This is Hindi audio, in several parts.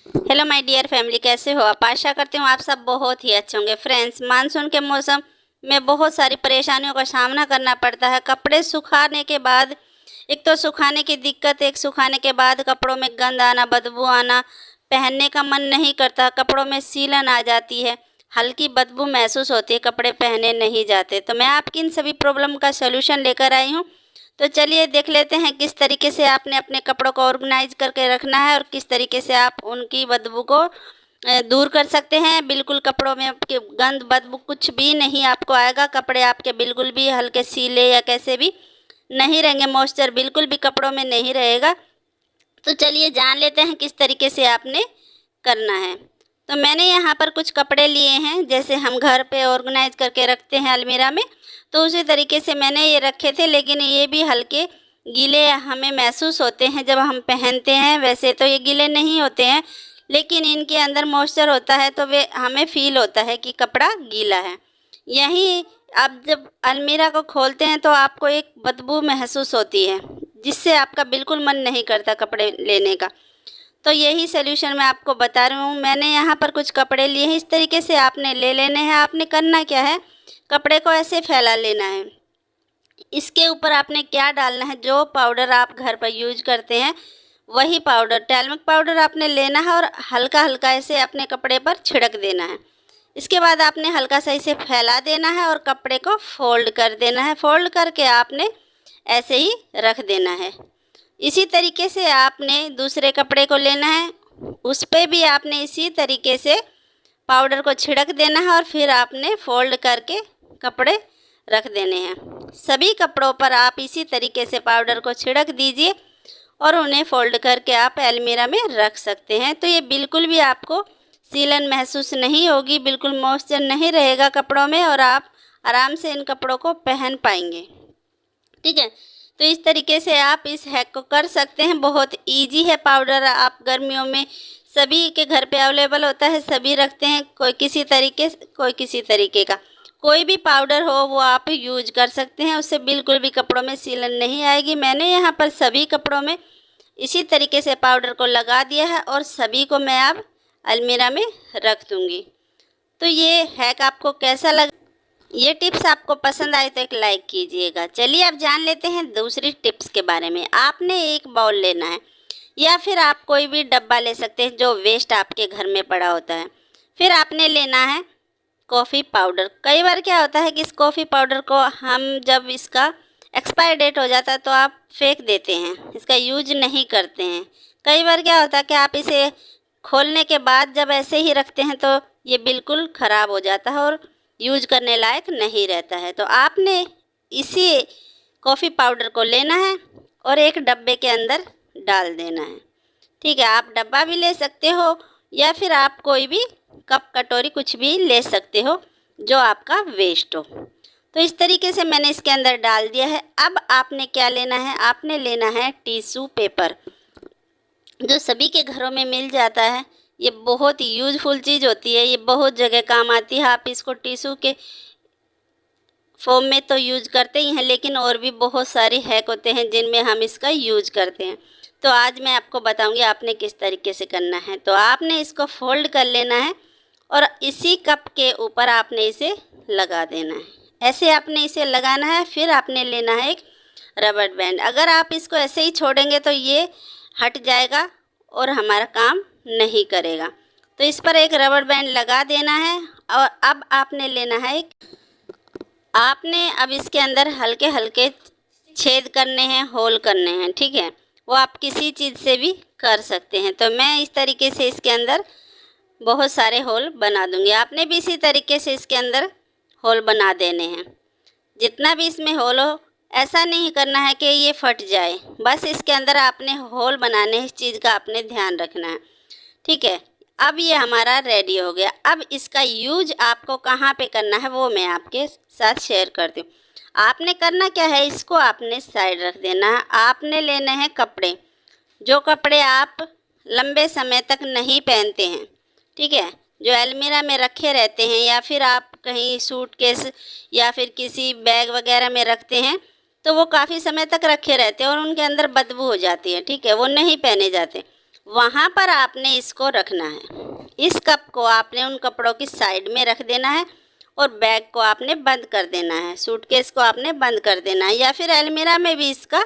हेलो माय डियर फैमिली, कैसे हो आप? आशा करती हूँ आप सब बहुत ही अच्छे होंगे। फ्रेंड्स, मानसून के मौसम में बहुत सारी परेशानियों का सामना करना पड़ता है। कपड़े सुखाने के बाद एक तो सुखाने की दिक्कत, एक सुखाने के बाद कपड़ों में गंद आना, बदबू आना, पहनने का मन नहीं करता, कपड़ों में सीलन आ जाती है, हल्की बदबू महसूस होती है, कपड़े पहने नहीं जाते। तो मैं आपकी इन सभी प्रॉब्लम का सलूशन लेकर आई हूँ। तो चलिए देख लेते हैं किस तरीके से आपने अपने कपड़ों को ऑर्गेनाइज करके रखना है और किस तरीके से आप उनकी बदबू को दूर कर सकते हैं। बिल्कुल कपड़ों में आपके गंद बदबू कुछ भी नहीं आपको आएगा। कपड़े आपके बिल्कुल भी हल्के सीले या कैसे भी नहीं रहेंगे, मॉइस्चर बिल्कुल भी कपड़ों में नहीं रहेगा। तो चलिए जान लेते हैं किस तरीके से आपने करना है। तो मैंने यहाँ पर कुछ कपड़े लिए हैं, जैसे हम घर पे ऑर्गेनाइज करके रखते हैं अलमीरा में, तो उसी तरीके से मैंने ये रखे थे। लेकिन ये भी हल्के गीले हमें महसूस होते हैं जब हम पहनते हैं। वैसे तो ये गीले नहीं होते हैं, लेकिन इनके अंदर मॉइस्चर होता है तो वे हमें फील होता है कि कपड़ा गीला है। यही आप जब अलमीरा को खोलते हैं तो आपको एक बदबू महसूस होती है, जिससे आपका बिल्कुल मन नहीं करता कपड़े लेने का। तो यही सलूशन मैं आपको बता रही हूँ। मैंने यहाँ पर कुछ कपड़े लिए हैं, इस तरीके से आपने ले लेने हैं। आपने करना क्या है, कपड़े को ऐसे फैला लेना है। इसके ऊपर आपने क्या डालना है, जो पाउडर आप घर पर यूज करते हैं वही पाउडर, टैल्मक पाउडर आपने लेना है और हल्का हल्का ऐसे अपने कपड़े पर छिड़क देना है। इसके बाद आपने हल्का सा इसे फैला देना है और कपड़े को फोल्ड कर देना है। फोल्ड करके आपने ऐसे ही रख देना है। इसी तरीके से आपने दूसरे कपड़े को लेना है, उस पर भी आपने इसी तरीके से पाउडर को छिड़क देना है और फिर आपने फोल्ड करके कपड़े रख देने हैं। सभी कपड़ों पर आप इसी तरीके से पाउडर को छिड़क दीजिए और उन्हें फोल्ड करके आप अलमीरा में रख सकते हैं। तो ये बिल्कुल भी आपको सीलन महसूस नहीं होगी, बिल्कुल मॉइस्चर नहीं रहेगा कपड़ों में और आप आराम से इन कपड़ों को पहन पाएंगे। ठीक है, तो इस तरीके से आप इस हैक को कर सकते हैं। बहुत इजी है। पाउडर आप गर्मियों में सभी के घर पे अवेलेबल होता है, सभी रखते हैं, कोई किसी तरीके से, कोई किसी तरीके का। कोई भी पाउडर हो वो आप यूज कर सकते हैं, उससे बिल्कुल भी कपड़ों में सीलन नहीं आएगी। मैंने यहाँ पर सभी कपड़ों में इसी तरीके से पाउडर को लगा दिया है और सभी को मैं अब अलमीरा में रख दूँगी। तो ये हैक आपको कैसा लगा? ये टिप्स आपको पसंद आए तो एक लाइक कीजिएगा। चलिए अब जान लेते हैं दूसरी टिप्स के बारे में। आपने एक बाउल लेना है या फिर आप कोई भी डब्बा ले सकते हैं जो वेस्ट आपके घर में पड़ा होता है। फिर आपने लेना है कॉफ़ी पाउडर। कई बार क्या होता है कि इस कॉफ़ी पाउडर को हम जब इसका एक्सपायर डेट हो जाता है तो आप फेंक देते हैं, इसका यूज नहीं करते हैं। कई बार क्या होता है कि आप इसे खोलने के बाद जब ऐसे ही रखते हैं तो ये बिल्कुल ख़राब हो जाता है और यूज करने लायक नहीं रहता है। तो आपने इसी कॉफ़ी पाउडर को लेना है और एक डब्बे के अंदर डाल देना है। ठीक है, आप डब्बा भी ले सकते हो या फिर आप कोई भी कप कटोरी कुछ भी ले सकते हो जो आपका वेस्ट हो। तो इस तरीके से मैंने इसके अंदर डाल दिया है। अब आपने क्या लेना है, आपने लेना है टिश्यू पेपर, जो सभी के घरों में मिल जाता है। ये बहुत ही यूजफुल चीज़ होती है, ये बहुत जगह काम आती है। आप इसको टिश्यू के फॉर्म में तो यूज करते ही हैं, लेकिन और भी बहुत सारे हैक होते हैं जिनमें हम इसका यूज करते हैं। तो आज मैं आपको बताऊंगी आपने किस तरीके से करना है। तो आपने इसको फोल्ड कर लेना है और इसी कप के ऊपर आपने इसे लगा देना है। ऐसे आपने इसे लगाना है। फिर आपने लेना है एक रबर बैंड। अगर आप इसको ऐसे ही छोड़ेंगे तो ये हट जाएगा और हमारा काम नहीं करेगा। तो इस पर एक रबर बैंड लगा देना है और अब आपने लेना है आपने अब इसके अंदर हल्के हल्के छेद करने हैं, होल करने हैं। ठीक है, वो आप किसी चीज़ से भी कर सकते हैं। तो मैं इस तरीके से इसके अंदर बहुत सारे होल बना दूंगी। आपने भी इसी तरीके से इसके अंदर होल बना देने हैं। जितना भी इसमें होल हो, ऐसा नहीं करना है कि ये फट जाए, बस इसके अंदर आपने होल बनाने हैं, इस चीज़ का आपने ध्यान रखना है। ठीक है, अब ये हमारा रेडी हो गया। अब इसका यूज आपको कहाँ पे करना है वो मैं आपके साथ शेयर करती हूँ। आपने करना क्या है, इसको आपने साइड रख देना है। आपने लेने हैं कपड़े, जो कपड़े आप लंबे समय तक नहीं पहनते हैं। ठीक है, जो अलमीरा में रखे रहते हैं या फिर आप कहीं सूटकेस या फिर किसी बैग वगैरह में रखते हैं तो वो काफ़ी समय तक रखे रहते हैं और उनके अंदर बदबू हो जाती है। ठीक है, वो नहीं पहने जाते। वहाँ पर आपने इसको रखना है। इस कप को आपने उन कपड़ों की साइड में रख देना है और बैग को आपने बंद कर देना है, सूटकेस को आपने बंद कर देना है, या फिर अलमीरा में भी इसका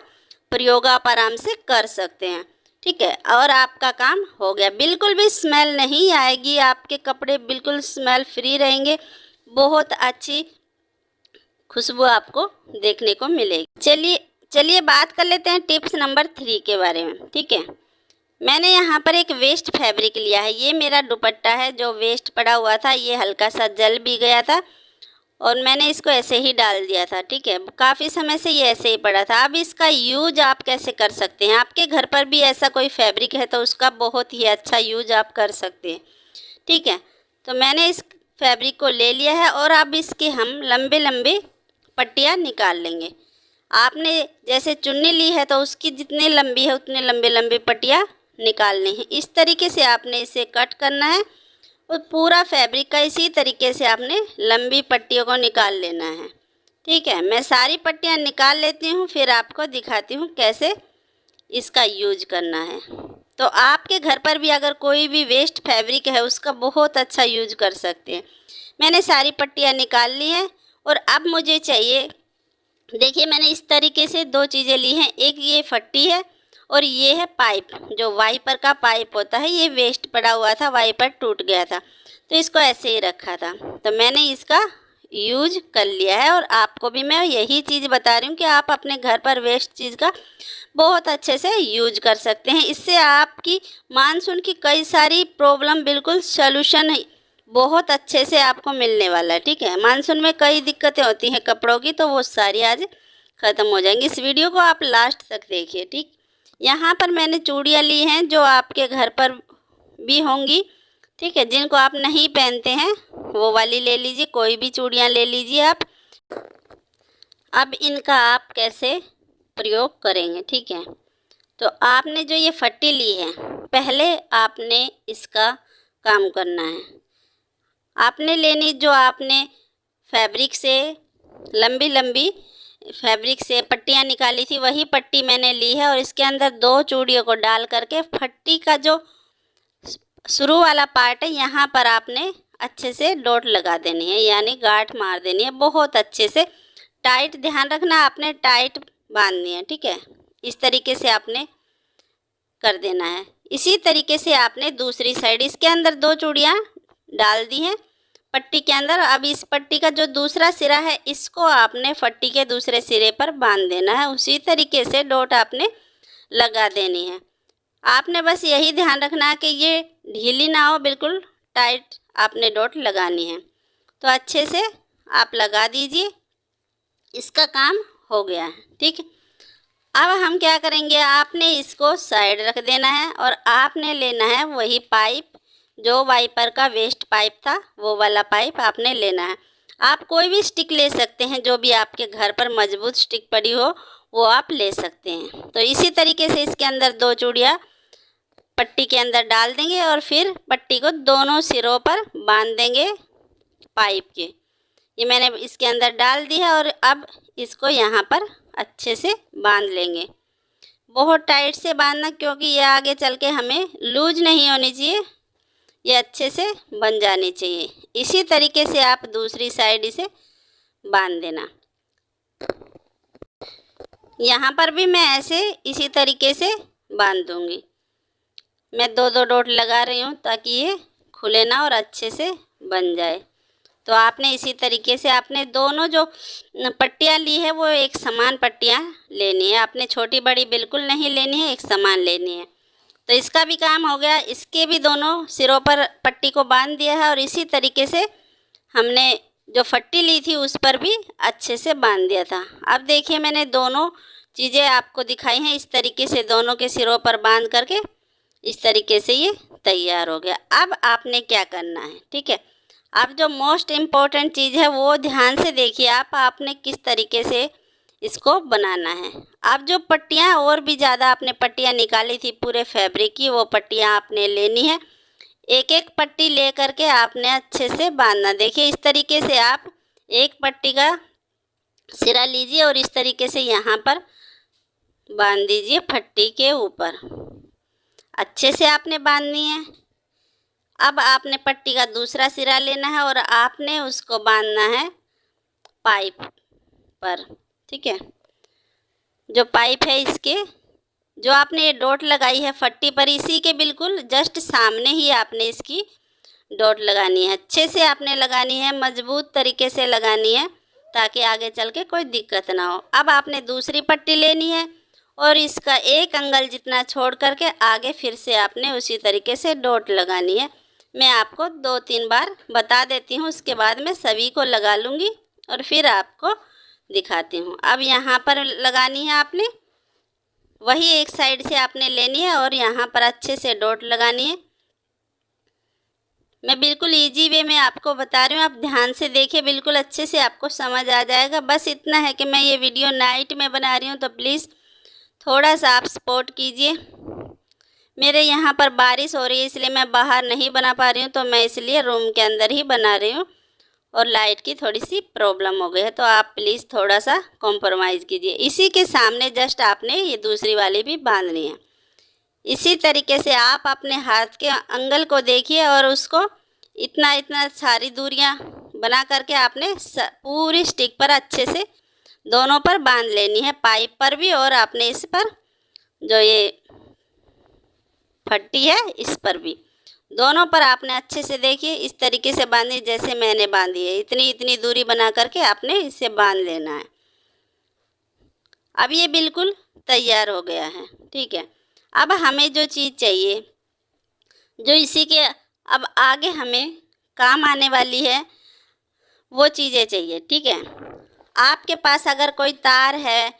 प्रयोग आप आराम से कर सकते हैं। ठीक है, और आपका काम हो गया। बिल्कुल भी स्मेल नहीं आएगी, आपके कपड़े बिल्कुल स्मेल फ्री रहेंगे, बहुत अच्छी खुशबू आपको देखने को मिलेगी। चलिए बात कर लेते हैं टिप्स नंबर 3 के बारे में। ठीक है, मैंने यहाँ पर एक वेस्ट फैब्रिक लिया है। ये मेरा दुपट्टा है जो वेस्ट पड़ा हुआ था, ये हल्का सा जल भी गया था और मैंने इसको ऐसे ही डाल दिया था। ठीक है, काफ़ी समय से ये ऐसे ही पड़ा था। अब इसका यूज आप कैसे कर सकते हैं, आपके घर पर भी ऐसा कोई फैब्रिक है तो उसका बहुत ही अच्छा यूज आप कर सकते हैं। ठीक है, तो मैंने इस फैब्रिक को ले लिया है और अब इसके हम लंबे लंबे पट्टियाँ निकाल लेंगे। आपने जैसे चुन्नी ली है तो उसकी जितनी लंबी है उतने लंबे लंबे पट्टियाँ निकालनी है। इस तरीके से आपने इसे कट करना है और पूरा फैब्रिक का इसी तरीके से आपने लंबी पट्टियों को निकाल लेना है। ठीक है, मैं सारी पट्टियाँ निकाल लेती हूँ, फिर आपको दिखाती हूँ कैसे इसका यूज करना है। तो आपके घर पर भी अगर कोई भी वेस्ट फैब्रिक है उसका बहुत अच्छा यूज कर सकते हैं। मैंने सारी पट्टियाँ निकाल ली हैं और अब मुझे चाहिए, देखिए मैंने इस तरीके से 2 चीज़ें ली हैं। एक ये फट्टी है और ये है पाइप, जो वाइपर का पाइप होता है। ये वेस्ट पड़ा हुआ था, वाइपर टूट गया था तो इसको ऐसे ही रखा था, तो मैंने इसका यूज कर लिया है। और आपको भी मैं यही चीज़ बता रही हूँ कि आप अपने घर पर वेस्ट चीज़ का बहुत अच्छे से यूज कर सकते हैं। इससे आपकी मानसून की कई सारी प्रॉब्लम बिल्कुल सॉल्यूशन बहुत अच्छे से आपको मिलने वाला है। ठीक है, मानसून में कई दिक्कतें होती हैं कपड़ों की, तो वो सारी आज ख़त्म हो जाएंगी। इस वीडियो को आप लास्ट तक देखिए। ठीक, यहाँ पर मैंने चूड़ियाँ ली हैं जो आपके घर पर भी होंगी। ठीक है, जिनको आप नहीं पहनते हैं वो वाली ले लीजिए, कोई भी चूड़ियाँ ले लीजिए आप। अब इनका आप कैसे प्रयोग करेंगे। ठीक है, तो आपने जो ये फट्टी ली है, पहले आपने इसका काम करना है। आपने लेनी, जो आपने फैब्रिक से लंबी लंबी फैब्रिक से पट्टियाँ निकाली थी, वही पट्टी मैंने ली है और इसके अंदर 2 चूड़ियों को डाल करके फट्टी का जो शुरू वाला पार्ट है यहाँ पर आपने अच्छे से डॉट लगा देनी है, यानी गांठ मार देनी है बहुत अच्छे से। टाइट ध्यान रखना, आपने टाइट बांधनी है। ठीक है, इस तरीके से आपने कर देना है। इसी तरीके से आपने दूसरी साइड, इसके अंदर 2 चूड़ियाँ डाल दी हैं पट्टी के अंदर। अब इस पट्टी का जो दूसरा सिरा है इसको आपने फट्टी के दूसरे सिरे पर बांध देना है। उसी तरीके से डॉट आपने लगा देनी है। आपने बस यही ध्यान रखना है कि ये ढीली ना हो, बिल्कुल टाइट आपने डॉट लगानी है। तो अच्छे से आप लगा दीजिए, इसका काम हो गया है। ठीक है, अब हम क्या करेंगे, आपने इसको साइड रख देना है और आपने लेना है वही पाइप, जो वाइपर का वेस्ट पाइप था वो वाला पाइप आपने लेना है। आप कोई भी स्टिक ले सकते हैं, जो भी आपके घर पर मजबूत स्टिक पड़ी हो वो आप ले सकते हैं। तो इसी तरीके से इसके अंदर 2 चूड़ियाँ पट्टी के अंदर डाल देंगे और फिर पट्टी को दोनों सिरों पर बांध देंगे पाइप के। ये मैंने इसके अंदर डाल दी है और अब इसको यहाँ पर अच्छे से बांध लेंगे। बहुत टाइट से बांधना, क्योंकि ये आगे चल के हमें लूज नहीं होनी चाहिए, ये अच्छे से बन जानी चाहिए। इसी तरीके से आप दूसरी साइड इसे बांध देना। यहाँ पर भी मैं ऐसे इसी तरीके से बांध दूँगी। मैं 2-2 डॉट लगा रही हूँ ताकि ये खुले ना और अच्छे से बन जाए। तो आपने इसी तरीके से आपने दोनों जो पट्टियाँ ली है वो एक समान पट्टियाँ लेनी है। आपने छोटी बड़ी बिल्कुल नहीं लेनी है, एक समान लेनी है। तो इसका भी काम हो गया। इसके भी दोनों सिरों पर पट्टी को बांध दिया है और इसी तरीके से हमने जो फट्टी ली थी उस पर भी अच्छे से बांध दिया था। अब देखिए मैंने दोनों चीज़ें आपको दिखाई हैं, इस तरीके से दोनों के सिरों पर बांध करके इस तरीके से ये तैयार हो गया। अब आपने क्या करना है, ठीक है, अब जो मोस्ट इम्पॉर्टेंट चीज़ है वो ध्यान से देखिए आपने किस तरीके से इसको बनाना है। अब जो पट्टियाँ और भी ज़्यादा आपने पट्टियाँ निकाली थी पूरे फैब्रिक की, वो पट्टियाँ आपने लेनी है। एक एक पट्टी ले करके आपने अच्छे से बांधना। देखिए इस तरीके से आप एक पट्टी का सिरा लीजिए और इस तरीके से यहाँ पर बांध दीजिए पट्टी के ऊपर। अच्छे से आपने बांधनी है। अब आपने पट्टी का दूसरा सिरा लेना है और आपने उसको बांधना है पाइप पर, ठीक है। जो पाइप है इसके, जो आपने ये डॉट लगाई है पट्टी पर, इसी के बिल्कुल जस्ट सामने ही आपने इसकी डॉट लगानी है। अच्छे से आपने लगानी है, मजबूत तरीके से लगानी है, ताकि आगे चल के कोई दिक्कत ना हो। अब आपने दूसरी पट्टी लेनी है और इसका एक अंगल जितना छोड़ करके आगे फिर से आपने उसी तरीके से डॉट लगानी है। मैं आपको 2-3 बार बता देती हूँ, उसके बाद मैं सभी को लगा लूँगी और फिर आपको दिखाती हूँ। अब यहाँ पर लगानी है आपने, वही एक साइड से आपने लेनी है और यहाँ पर अच्छे से डॉट लगानी है। मैं बिल्कुल इजी वे में आपको बता रही हूँ, आप ध्यान से देखिए, बिल्कुल अच्छे से आपको समझ आ जाएगा। बस इतना है कि मैं ये वीडियो नाइट में बना रही हूँ, तो प्लीज़ थोड़ा सा आप सपोर्ट कीजिए। मेरे यहाँ पर बारिश हो रही है, इसलिए मैं बाहर नहीं बना पा रही हूँ, तो मैं इसलिए रूम के अंदर ही बना रही हूँ। और लाइट की थोड़ी सी प्रॉब्लम हो गई है, तो आप प्लीज़ थोड़ा सा कॉम्प्रोमाइज़ कीजिए। इसी के सामने जस्ट आपने ये दूसरी वाली भी बांधनी है। इसी तरीके से आप अपने हाथ के अंगल को देखिए और उसको इतना सारी दूरियां बना करके आपने पूरी स्टिक पर अच्छे से दोनों पर बांध लेनी है, पाइप पर भी और आपने इस पर जो ये फट्टी है इस पर भी, दोनों पर आपने अच्छे से देखिए इस तरीके से बांधी जैसे मैंने बांधी है। इतनी दूरी बना करके आपने इसे बांध लेना है। अब ये बिल्कुल तैयार हो गया है, ठीक है। अब हमें जो चीज़ चाहिए, जो इसी के अब आगे हमें काम आने वाली है, वो चीज़ें चाहिए, ठीक है। आपके पास अगर कोई तार है,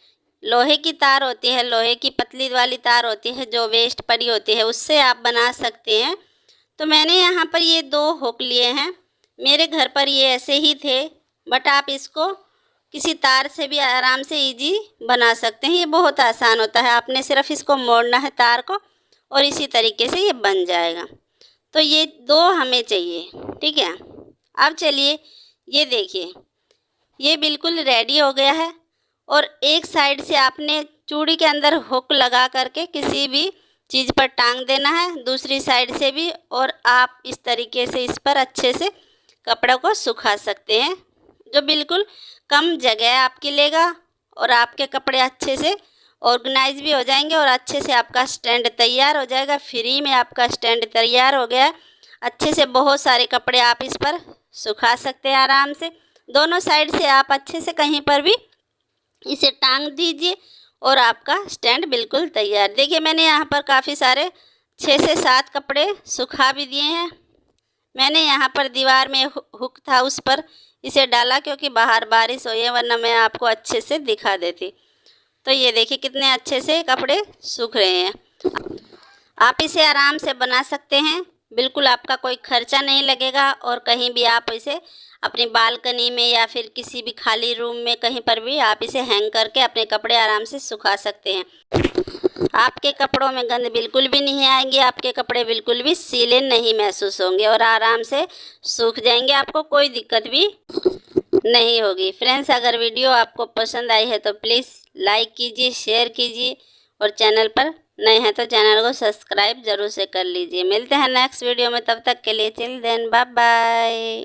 लोहे की तार होती है, लोहे की पतली वाली तार होती है जो वेस्ट पड़ी होती है, उससे आप बना सकते हैं। तो मैंने यहाँ पर ये 2 हुक लिए हैं। मेरे घर पर ये ऐसे ही थे, बट आप इसको किसी तार से भी आराम से इजी बना सकते हैं। ये बहुत आसान होता है, आपने सिर्फ इसको मोड़ना है तार को और इसी तरीके से ये बन जाएगा। तो ये 2 हमें चाहिए, ठीक है। अब चलिए ये देखिए, ये बिल्कुल रेडी हो गया है और एक साइड से आपने चूड़ी के अंदर हुक लगा करके किसी भी चीज़ पर टांग देना है, दूसरी साइड से भी, और आप इस तरीके से इस पर अच्छे से कपड़े को सुखा सकते हैं, जो बिल्कुल कम जगह आपकी लेगा और आपके कपड़े अच्छे से ऑर्गेनाइज भी हो जाएंगे और अच्छे से आपका स्टैंड तैयार हो जाएगा। फ्री में आपका स्टैंड तैयार हो गया है। अच्छे से बहुत सारे कपड़े आप इस पर सुखा सकते हैं आराम से। दोनों साइड से आप अच्छे से कहीं पर भी इसे टांग दीजिए और आपका स्टैंड बिल्कुल तैयार। देखिए मैंने यहाँ पर काफ़ी सारे 6 से 7 कपड़े सुखा भी दिए हैं। मैंने यहाँ पर दीवार में हुक था उस पर इसे डाला, क्योंकि बाहर बारिश हुई है, वरना मैं आपको अच्छे से दिखा देती। तो ये देखिए कितने अच्छे से कपड़े सूख रहे हैं। आप इसे आराम से बना सकते हैं, बिल्कुल आपका कोई खर्चा नहीं लगेगा और कहीं भी आप इसे अपनी बालकनी में या फिर किसी भी खाली रूम में कहीं पर भी आप इसे हैंग करके अपने कपड़े आराम से सुखा सकते हैं। आपके कपड़ों में गंद बिल्कुल भी नहीं आएंगी, आपके कपड़े बिल्कुल भी सीले नहीं महसूस होंगे और आराम से सूख जाएंगे, आपको कोई दिक्कत भी नहीं होगी। फ्रेंड्स, अगर वीडियो आपको पसंद आई है तो प्लीज़ लाइक कीजिए, शेयर कीजिए और चैनल पर नए हैं तो चैनल को सब्सक्राइब ज़रूर से कर लीजिए। मिलते हैं नेक्स्ट वीडियो में, तब तक के लिए चिल देन बाय बाय।